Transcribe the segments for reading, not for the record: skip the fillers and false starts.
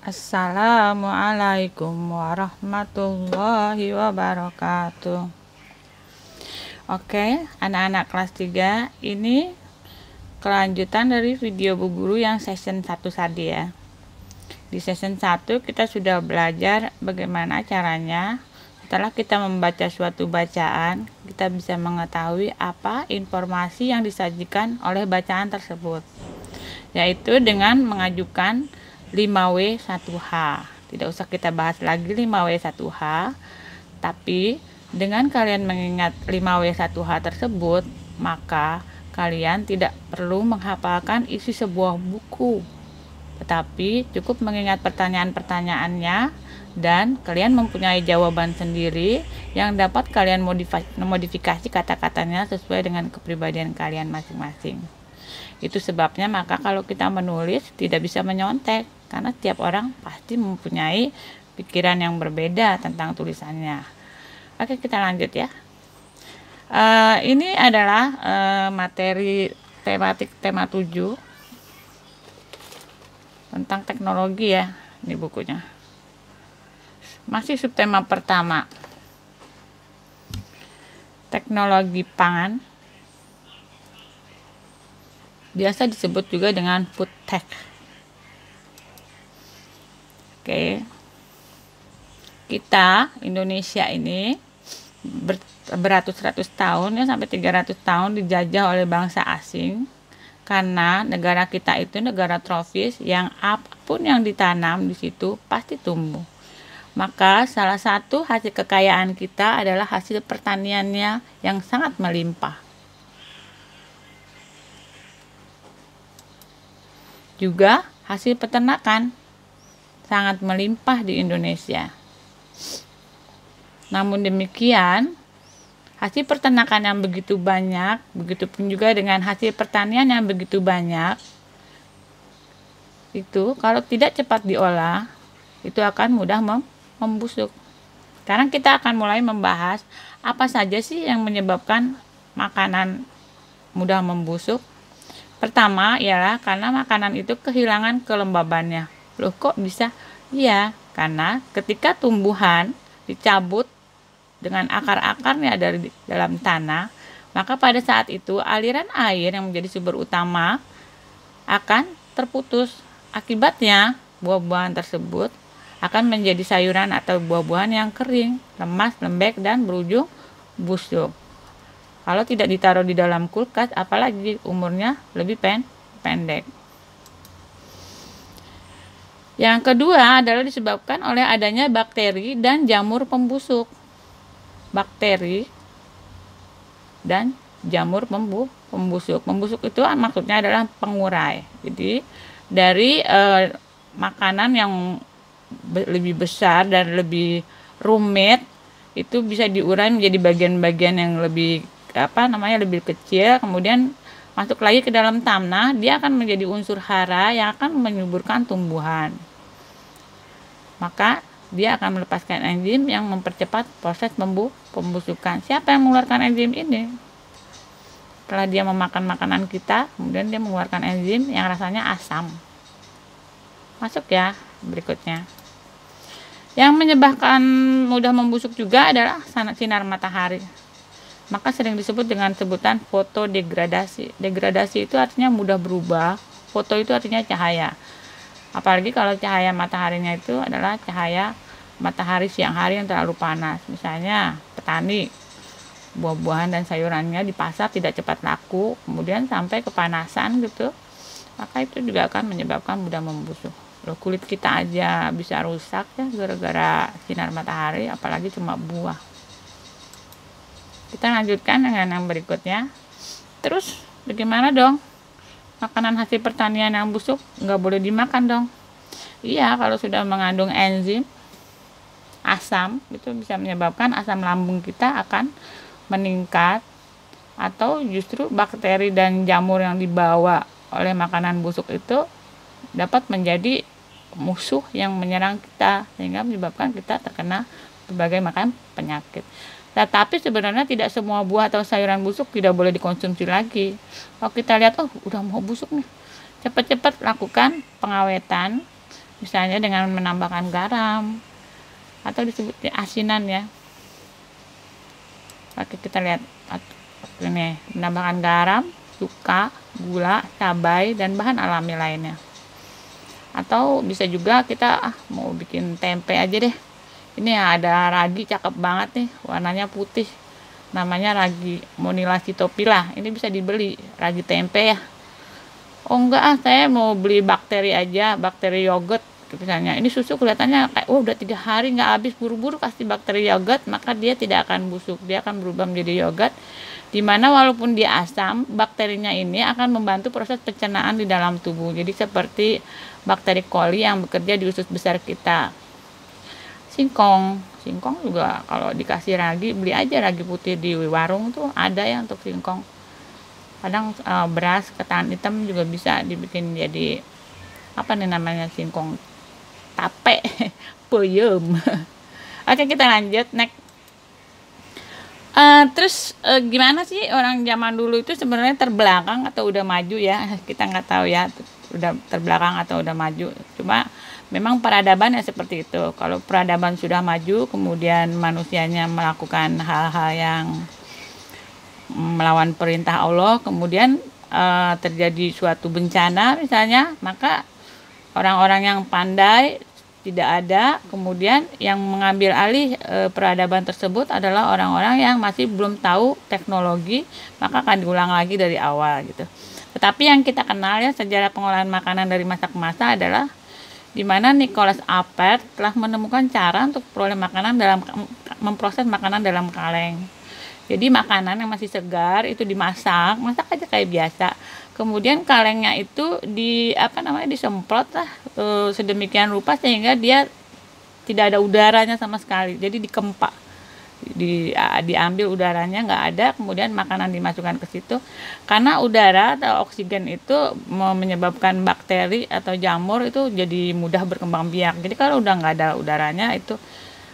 Assalamualaikum warahmatullahi wabarakatuh. Oke, anak-anak kelas 3, ini kelanjutan dari video Bu Guru yang session 1 tadi ya. Di session 1 kita sudah belajar bagaimana caranya setelah kita membaca suatu bacaan, kita bisa mengetahui apa informasi yang disajikan oleh bacaan tersebut, yaitu dengan mengajukan 5W1H. Tidak usah kita bahas lagi 5W1H, tapi dengan kalian mengingat 5W1H tersebut, maka kalian tidak perlu menghafalkan isi sebuah buku, tetapi cukup mengingat pertanyaan-pertanyaannya, dan kalian mempunyai jawaban sendiri yang dapat kalian modifikasi kata-katanya sesuai dengan kepribadian kalian masing-masing. Itu sebabnya maka kalau kita menulis tidak bisa menyontek, karena setiap orang pasti mempunyai pikiran yang berbeda tentang tulisannya. Oke, kita lanjut ya. Ini adalah materi tema 7 tentang teknologi ya, ini bukunya. Masih subtema pertama, teknologi pangan, biasa disebut juga dengan food tech. Oke, kita Indonesia ini beratus-ratus tahun ya, sampai 300 tahun dijajah oleh bangsa asing, karena negara kita itu negara tropis yang apapun yang ditanam di situ pasti tumbuh. Maka salah satu hasil kekayaan kita adalah hasil pertaniannya yang sangat melimpah. Juga hasil peternakan sangat melimpah di Indonesia. Namun demikian, hasil peternakan yang begitu banyak, begitupun juga dengan hasil pertanian yang begitu banyak, itu kalau tidak cepat diolah, itu akan mudah membusuk. Sekarang kita akan mulai membahas apa saja sih yang menyebabkan makanan mudah membusuk. Pertama ialah karena makanan itu kehilangan kelembabannya. Loh, kok bisa? Iya, karena ketika tumbuhan dicabut dengan akar-akarnya dari dalam tanah, maka pada saat itu aliran air yang menjadi sumber utama akan terputus. Akibatnya, buah-buahan tersebut akan menjadi sayuran atau buah-buahan yang kering, lemas, lembek, dan berujung busuk. Kalau tidak ditaruh di dalam kulkas, apalagi umurnya lebih pendek. Yang kedua adalah disebabkan oleh adanya bakteri dan jamur pembusuk. Bakteri dan jamur pembusuk. Pembusuk itu maksudnya adalah pengurai. Jadi dari makanan yang lebih besar dan lebih rumit itu bisa diurai menjadi bagian-bagian yang lebih lebih kecil, kemudian masuk lagi ke dalam tanah, dia akan menjadi unsur hara yang akan menyuburkan tumbuhan. Maka dia akan melepaskan enzim yang mempercepat proses pembusukan. Siapa yang mengeluarkan enzim ini? Setelah dia memakan makanan kita, kemudian dia mengeluarkan enzim yang rasanya asam. Masuk ya, berikutnya. Yang menyebabkan mudah membusuk juga adalah sinar matahari. Maka sering disebut dengan sebutan fotodegradasi. Degradasi itu artinya mudah berubah, foto itu artinya cahaya. Apalagi kalau cahaya mataharinya itu adalah cahaya matahari siang hari yang terlalu panas. Misalnya petani, buah-buahan dan sayurannya di pasar tidak cepat laku, kemudian sampai kepanasan gitu, maka itu juga akan menyebabkan mudah membusuk. Loh, kulit kita aja bisa rusak ya gara-gara sinar matahari, apalagi cuma buah. Kita lanjutkan dengan yang berikutnya. Terus bagaimana dong? Makanan hasil pertanian yang busuk nggak boleh dimakan dong. Iya, kalau sudah mengandung enzim asam, itu bisa menyebabkan asam lambung kita akan meningkat, atau justru bakteri dan jamur yang dibawa oleh makanan busuk itu dapat menjadi musuh yang menyerang kita, sehingga menyebabkan kita terkena berbagai macam penyakit. Tetapi sebenarnya tidak semua buah atau sayuran busuk tidak boleh dikonsumsi lagi. Kalau kita lihat, udah mau busuk nih, cepat-cepat lakukan pengawetan misalnya dengan menambahkan garam atau disebutnya asinan ya. Oke, kita lihat ini, menambahkan garam, cuka, gula, cabai, dan bahan alami lainnya. Atau bisa juga kita mau bikin tempe aja deh. Ini ada ragi cakep banget nih, warnanya putih, namanya ragi Monila Sitopila. Ini bisa dibeli ragi tempe ya. Oh enggak, saya mau beli bakteri aja, bakteri yogurt misalnya. Ini susu kelihatannya kayak udah 3 hari nggak habis, buru-buru kasih bakteri yogurt, maka dia tidak akan busuk, dia akan berubah menjadi yogurt, dimana walaupun dia asam, bakterinya ini akan membantu proses pencernaan di dalam tubuh. Jadi seperti bakteri coli yang bekerja di usus besar kita. Singkong juga kalau dikasih ragi, beli aja ragi putih di warung tuh ada ya untuk singkong. Kadang beras ketan hitam juga bisa dibikin jadi apa nih namanya, singkong tape peyem. Oke, kita lanjut next. Terus gimana sih orang zaman dulu itu sebenarnya terbelakang atau udah maju ya? Kita nggak tahu ya, udah terbelakang atau udah maju. Cuma memang peradaban ya seperti itu. Kalau peradaban sudah maju, kemudian manusianya melakukan hal-hal yang melawan perintah Allah, kemudian terjadi suatu bencana misalnya, maka orang-orang yang pandai tidak ada, kemudian yang mengambil alih peradaban tersebut adalah orang-orang yang masih belum tahu teknologi, maka akan diulang lagi dari awal gitu. Tetapi yang kita kenal ya sejarah pengolahan makanan dari masa ke masa adalah di mana Nicholas Appert telah menemukan cara untuk memproses makanan dalam kaleng. Jadi makanan yang masih segar itu masak aja kayak biasa. Kemudian kalengnya itu disemprot lah sedemikian rupa sehingga dia tidak ada udaranya sama sekali. Jadi dikempak, diambil udaranya nggak ada, kemudian makanan dimasukkan ke situ. Karena udara atau oksigen itu menyebabkan bakteri atau jamur itu jadi mudah berkembang biak. Jadi kalau udah nggak ada udaranya itu,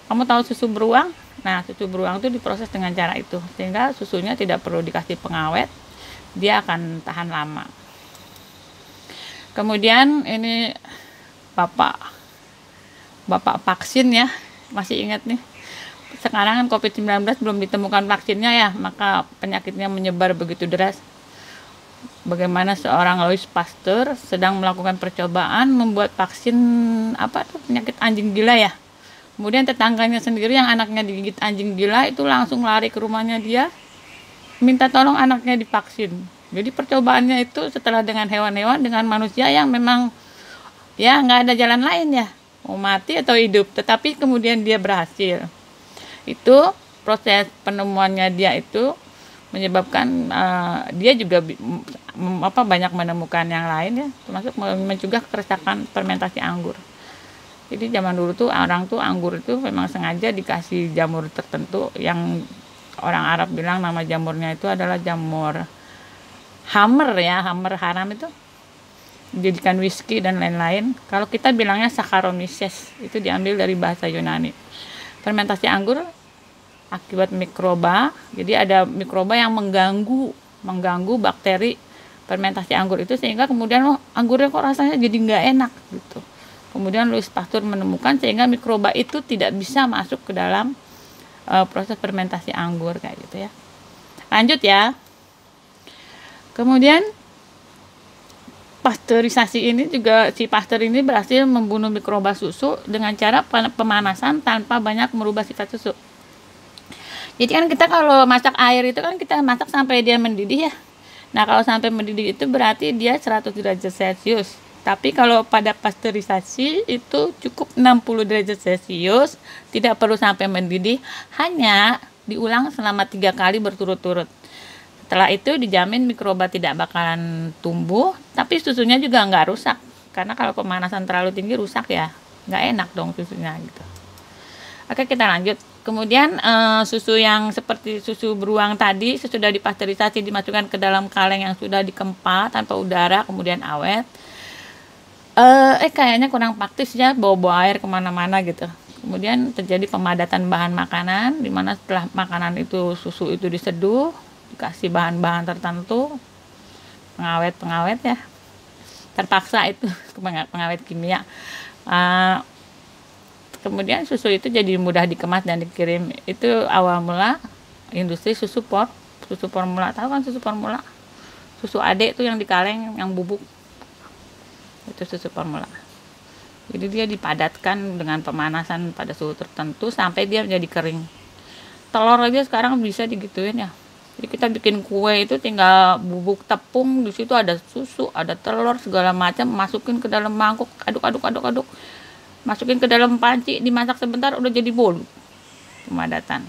kamu tahu susu beruang? Nah, susu beruang itu diproses dengan cara itu, sehingga susunya tidak perlu dikasih pengawet, dia akan tahan lama. Kemudian ini bapak vaksin ya, masih ingat nih. Sekarang kan COVID-19 belum ditemukan vaksinnya ya, maka penyakitnya menyebar begitu deras. Bagaimana seorang Louis Pasteur sedang melakukan percobaan membuat vaksin penyakit anjing gila ya. Kemudian tetangganya sendiri yang anaknya digigit anjing gila itu langsung lari ke rumahnya dia, minta tolong anaknya divaksin. Jadi percobaannya itu setelah dengan hewan-hewan, dengan manusia yang memang ya nggak ada jalan lain ya, mau mati atau hidup. Tetapi kemudian dia berhasil. Itu proses penemuannya dia itu menyebabkan dia juga banyak menemukan yang lain ya, termasuk mencegah kerusakan fermentasi anggur. Jadi zaman dulu tuh orang tuh anggur itu memang sengaja dikasih jamur tertentu yang orang Arab bilang nama jamurnya itu adalah jamur hammer ya, hammer haram itu dijadikan whisky dan lain-lain. Kalau kita bilangnya Saccharomyces, itu diambil dari bahasa Yunani. Fermentasi anggur akibat mikroba, jadi ada mikroba yang mengganggu bakteri fermentasi anggur itu, sehingga kemudian anggurnya kok rasanya jadi nggak enak gitu. Kemudian Louis Pasteur menemukan sehingga mikroba itu tidak bisa masuk ke dalam proses fermentasi anggur kayak gitu ya. Lanjut ya. Kemudian pasteurisasi ini juga, si Pasteur ini berhasil membunuh mikroba susu dengan cara pemanasan tanpa banyak merubah sifat susu. Jadi kan kita kalau masak air itu kan kita masak sampai dia mendidih ya. Nah, kalau sampai mendidih itu berarti dia 100 derajat Celcius. Tapi kalau pada pasteurisasi itu cukup 60 derajat Celcius, tidak perlu sampai mendidih, hanya diulang selama 3 kali berturut-turut. Setelah itu dijamin mikroba tidak bakalan tumbuh, tapi susunya juga nggak rusak. Karena kalau pemanasan terlalu tinggi rusak ya, nggak enak dong susunya gitu. Oke, kita lanjut. Kemudian susu yang seperti susu beruang tadi sesudah dipasteurisasi dimasukkan ke dalam kaleng yang sudah dikempa tanpa udara, kemudian awet. Kayaknya kurang praktis ya, bawa air kemana-mana gitu. Kemudian terjadi pemadatan bahan makanan, dimana setelah makanan itu, susu itu diseduh, dikasih bahan-bahan tertentu, pengawet ya, terpaksa itu pengawet kimia, Ah, kemudian susu itu jadi mudah dikemas dan dikirim. Itu awal mula industri susu formula. Tahu kan susu formula? Susu adek itu yang di kaleng, yang bubuk. Itu susu formula. Jadi dia dipadatkan dengan pemanasan pada suhu tertentu sampai dia menjadi kering. Telur aja sekarang bisa digituin ya. Jadi kita bikin kue itu tinggal bubuk tepung, di situ ada susu, ada telur segala macam, masukin ke dalam mangkuk, aduk. Masukin ke dalam panci, dimasak sebentar udah jadi bolu. Pemadatan.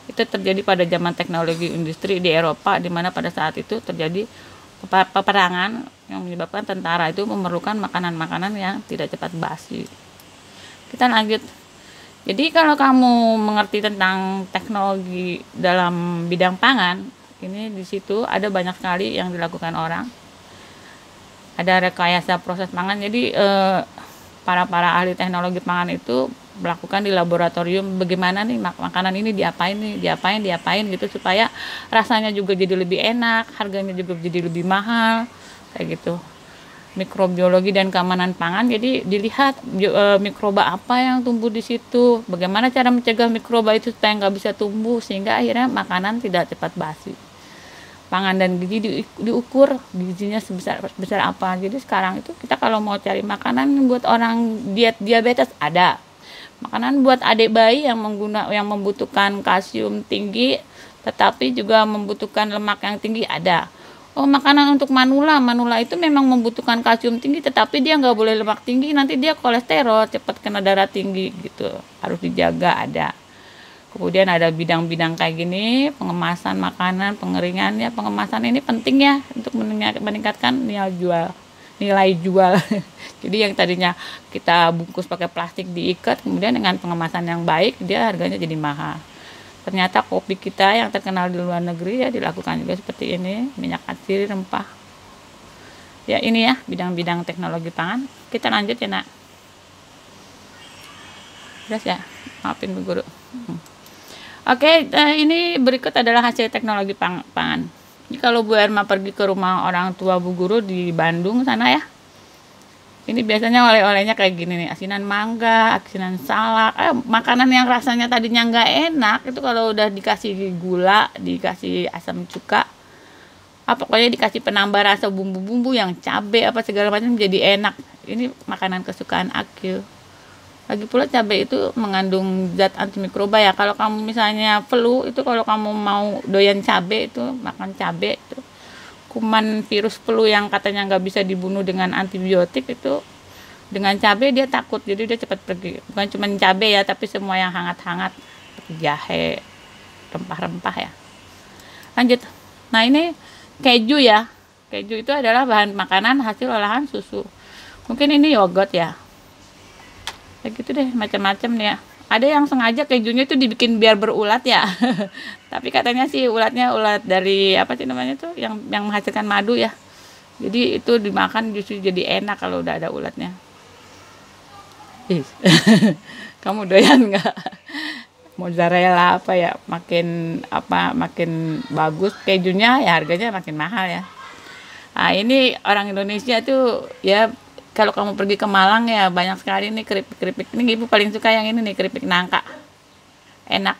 Itu terjadi pada zaman teknologi industri di Eropa, di mana pada saat itu terjadi peperangan yang menyebabkan tentara itu memerlukan makanan-makanan yang tidak cepat basi. Kita lanjut. Jadi kalau kamu mengerti tentang teknologi dalam bidang pangan, ini di situ ada banyak sekali yang dilakukan orang. Ada rekayasa proses pangan. Jadi para ahli teknologi pangan itu melakukan di laboratorium bagaimana nih makanan ini diapain gitu supaya rasanya juga jadi lebih enak, harganya juga jadi lebih mahal kayak gitu. Mikrobiologi dan keamanan pangan, jadi dilihat mikroba apa yang tumbuh di situ, bagaimana cara mencegah mikroba itu supaya nggak bisa tumbuh sehingga akhirnya makanan tidak cepat basi. Pangan dan gizi diukur gizinya sebesar apa. Jadi sekarang itu kita kalau mau cari makanan buat orang diabetes ada. Makanan buat adik bayi yang membutuhkan kalsium tinggi tetapi juga membutuhkan lemak yang tinggi ada. Oh, makanan untuk manula itu memang membutuhkan kalsium tinggi tetapi dia nggak boleh lemak tinggi, nanti dia kolesterol, cepat kena darah tinggi gitu. Harus dijaga ada. Kemudian ada bidang-bidang kayak gini, pengemasan makanan, pengeringan ya, pengemasan ini penting ya untuk meningkatkan nilai jual. Jadi yang tadinya kita bungkus pakai plastik diikat, kemudian dengan pengemasan yang baik dia harganya jadi mahal. Ternyata kopi kita yang terkenal di luar negeri ya dilakukan juga seperti ini, minyak atsiri, rempah. Ya ini ya bidang-bidang teknologi pangan. Kita lanjut ya nak. Jelas ya, maafin Bu Guru. Oke, ini berikut adalah hasil teknologi pangan. Ini kalau Bu Erma pergi ke rumah orang tua Bu Guru di Bandung sana ya. Ini biasanya oleh-olehnya kayak gini nih, asinan mangga, asinan salak, makanan yang rasanya tadinya nggak enak, itu kalau udah dikasih gula, dikasih asam cuka, pokoknya dikasih penambah rasa bumbu-bumbu yang cabai apa segala macam jadi enak. Ini makanan kesukaan Akil. Lagi pula cabai itu mengandung zat antimikroba ya. Kalau kamu misalnya flu, itu kalau kamu mau doyan cabai itu, makan cabai itu. Kuman virus flu yang katanya nggak bisa dibunuh dengan antibiotik itu dengan cabai dia takut, jadi dia cepat pergi. Bukan cuma cabai ya, tapi semua yang hangat-hangat seperti jahe, rempah-rempah ya. Lanjut. Nah ini keju ya. Keju itu adalah bahan makanan hasil olahan susu. Mungkin ini yogurt ya. Kayak gitu deh, macam-macam nih ya. Ada yang sengaja kejunya itu dibikin biar berulat ya. Tapi katanya sih ulatnya ulat dari apa sih namanya tuh yang menghasilkan madu ya. Jadi itu dimakan justru jadi enak kalau udah ada ulatnya. Kamu doyan nggak? Mozzarella apa ya? Makin bagus kejunya ya harganya makin mahal ya. Nah, ini orang Indonesia tuh ya. Kalau kamu pergi ke Malang ya banyak sekali nih keripik-keripik. Ini Ibu paling suka yang ini nih, keripik nangka. Enak.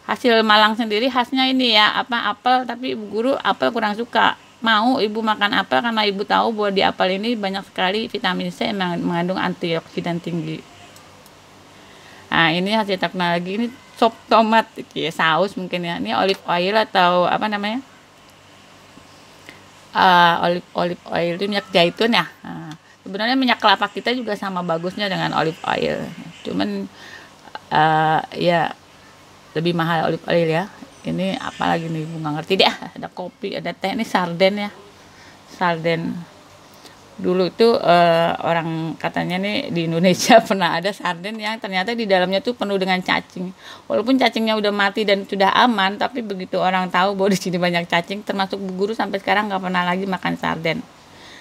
Hasil Malang sendiri khasnya ini ya, apel, tapi Ibu Guru apel kurang suka. Mau Ibu makan apel karena Ibu tahu bahwa di apel ini banyak sekali vitamin C yang mengandung antioksidan tinggi. Nah, ini hasil teknologi, ini sop tomat, ya saus mungkin ya. Ini olive oil atau apa namanya? Olive oil itu minyak zaitun ya. Nah, sebenarnya minyak kelapa kita juga sama bagusnya dengan olive oil. Cuman ya lebih mahal olive oil ya. Ini apa lagi nih Ibu nggak ngerti deh. Ada kopi, ada teh, ini sarden ya. Sarden. Dulu itu orang katanya nih di Indonesia pernah ada sarden yang ternyata di dalamnya tuh penuh dengan cacing. Walaupun cacingnya udah mati dan sudah aman, tapi begitu orang tahu bahwa di sini banyak cacing, termasuk Bu Guru sampai sekarang nggak pernah lagi makan sarden.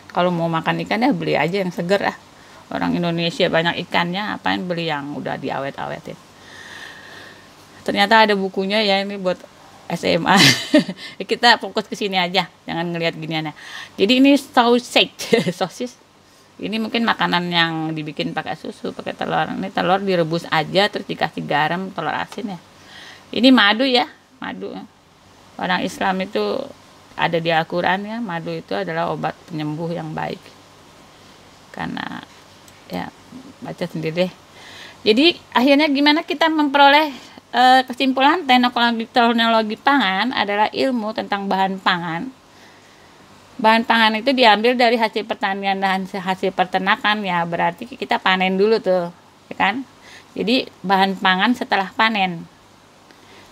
Kalau mau makan ikan ya beli aja yang seger lah. Orang Indonesia banyak ikannya, apain beli yang udah diawet-awetin. Ternyata ada bukunya ya, ini buat SMA. Kita fokus ke sini aja, jangan ngelihat giniannya. Jadi ini sausage, sosis. Ini mungkin makanan yang dibikin pakai susu, pakai telur. Ini telur direbus aja terus dikasih garam, telur asin ya. Ini madu ya, madu. Orang Islam itu ada di Al-Quran ya, madu itu adalah obat penyembuh yang baik. Karena ya baca sendiri deh. Jadi akhirnya gimana kita memperoleh kesimpulan teknologi pangan adalah ilmu tentang bahan pangan. Bahan pangan itu diambil dari hasil pertanian dan hasil peternakan ya, berarti kita panen dulu tuh, ya kan? Jadi bahan pangan setelah panen.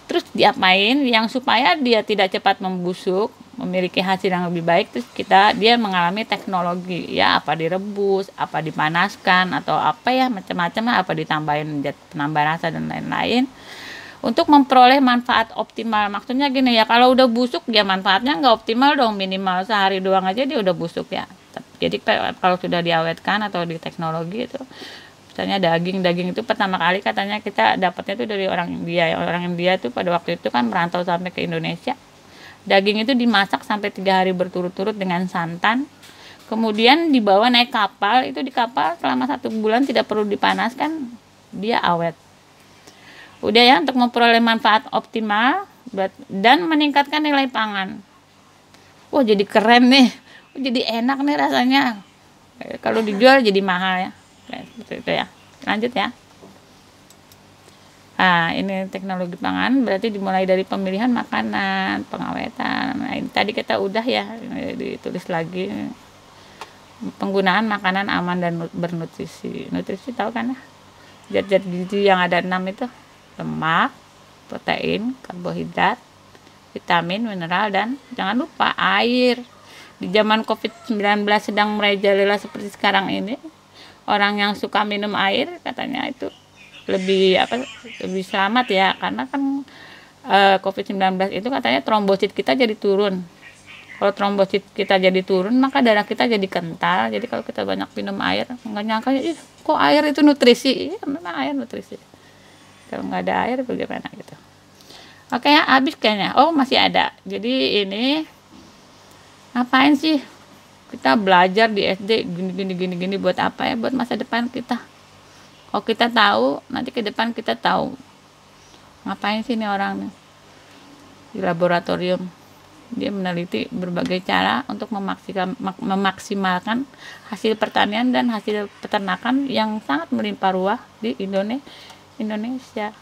Terus diapain yang supaya dia tidak cepat membusuk, memiliki hasil yang lebih baik, terus dia mengalami teknologi ya, apa direbus, apa dipanaskan atau apa ya, macam-macam, apa ditambahin penambah rasa dan lain-lain untuk memperoleh manfaat optimal. Maksudnya gini ya, kalau udah busuk ya manfaatnya nggak optimal dong, minimal sehari doang aja dia udah busuk ya. Jadi kalau sudah diawetkan atau di teknologi itu, misalnya daging itu pertama kali katanya kita dapatnya itu dari orang India. Orang India itu pada waktu itu kan merantau sampai ke Indonesia. Daging itu dimasak sampai 3 hari berturut-turut dengan santan. Kemudian dibawa naik kapal, itu di kapal selama 1 bulan tidak perlu dipanaskan, dia awet. Udah ya, untuk memperoleh manfaat optimal dan meningkatkan nilai pangan. Wah, jadi keren nih. Jadi enak nih rasanya. Kalau dijual jadi mahal ya. Seperti itu ya. Lanjut ya. Nah, ini teknologi pangan berarti dimulai dari pemilihan makanan, pengawetan. Nah, ini tadi kita udah ya, ditulis lagi. Penggunaan makanan aman dan bernutrisi. Nutrisi tahu kan ya? Zat-zat gizi yang ada 6 itu. Lemak, protein, karbohidrat, vitamin, mineral, dan jangan lupa air. Di zaman COVID-19 sedang merajalela seperti sekarang ini, orang yang suka minum air katanya itu lebih selamat ya, karena kan COVID-19 itu katanya trombosit kita jadi turun. Kalau trombosit kita jadi turun, maka darah kita jadi kental. Jadi kalau kita banyak minum air, nggak nyangka ya, kok air itu nutrisi? Iya, memang air nutrisi. Kalau nggak ada air bagaimana gitu. Oke ya, habis kayaknya. Oh, masih ada. Jadi ini ngapain sih kita belajar di SD gini buat apa ya? Buat masa depan kita. Kalau kita tahu, nanti ke depan kita tahu ngapain sih ini orang nih di laboratorium. Dia meneliti berbagai cara untuk memaksimalkan hasil pertanian dan hasil peternakan yang sangat melimpah ruah di Indonesia.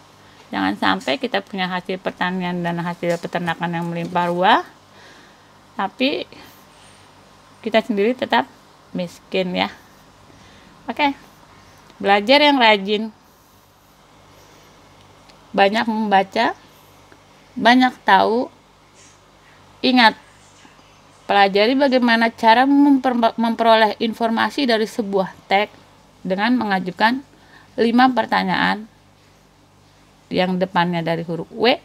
Jangan sampai kita punya hasil pertanian dan hasil peternakan yang melimpah ruah, tapi kita sendiri tetap miskin ya. Oke. Belajar yang rajin, banyak membaca, banyak tahu. Ingat, pelajari bagaimana cara memperoleh informasi dari sebuah teks dengan mengajukan 5 pertanyaan yang depannya dari huruf W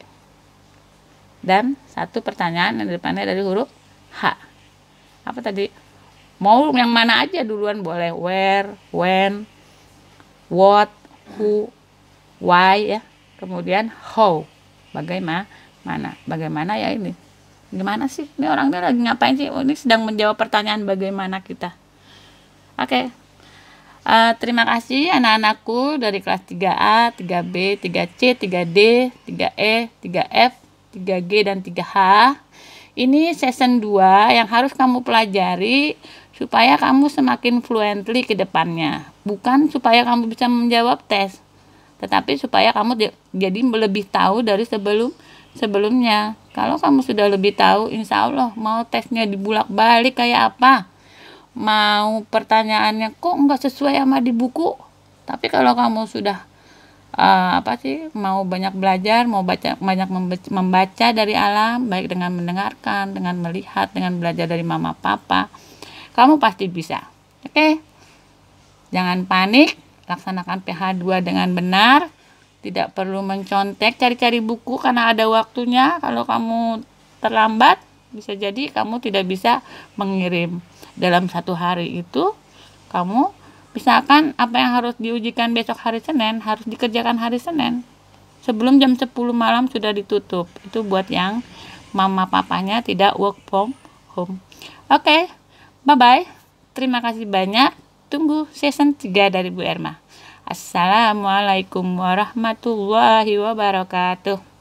dan 1 pertanyaan yang depannya dari huruf H. Apa tadi? Mau yang mana aja duluan boleh. Where, when, what, who, why ya. Kemudian how. Bagaimana ya ini? Gimana sih? Ini orangnya lagi ngapain sih? Oh, ini sedang menjawab pertanyaan bagaimana kita. Oke. Terima kasih anak-anakku dari kelas 3A, 3B, 3C, 3D, 3E, 3F, 3G, dan 3H. Ini season 2 yang harus kamu pelajari supaya kamu semakin fluently ke depannya. Bukan supaya kamu bisa menjawab tes, tetapi supaya kamu jadi lebih tahu dari sebelumnya. Kalau kamu sudah lebih tahu, insya Allah mau tesnya dibulak-balik kayak apa, mau pertanyaannya kok nggak sesuai sama di buku, tapi kalau kamu sudah mau banyak belajar, mau banyak membaca dari alam, baik dengan mendengarkan, dengan melihat, dengan belajar dari mama papa, kamu pasti bisa. Oke? Jangan panik, laksanakan PH2 dengan benar. Tidak perlu mencontek cari-cari buku karena ada waktunya. Kalau kamu terlambat, bisa jadi kamu tidak bisa mengirim. Dalam 1 hari itu, kamu misalkan apa yang harus diujikan besok hari Senin, harus dikerjakan hari Senin. Sebelum jam 10 malam sudah ditutup. Itu buat yang mama papanya tidak work from home. Oke, bye-bye. Terima kasih banyak. tunggu season 3 dari Bu Erma. Assalamualaikum warahmatullahi wabarakatuh.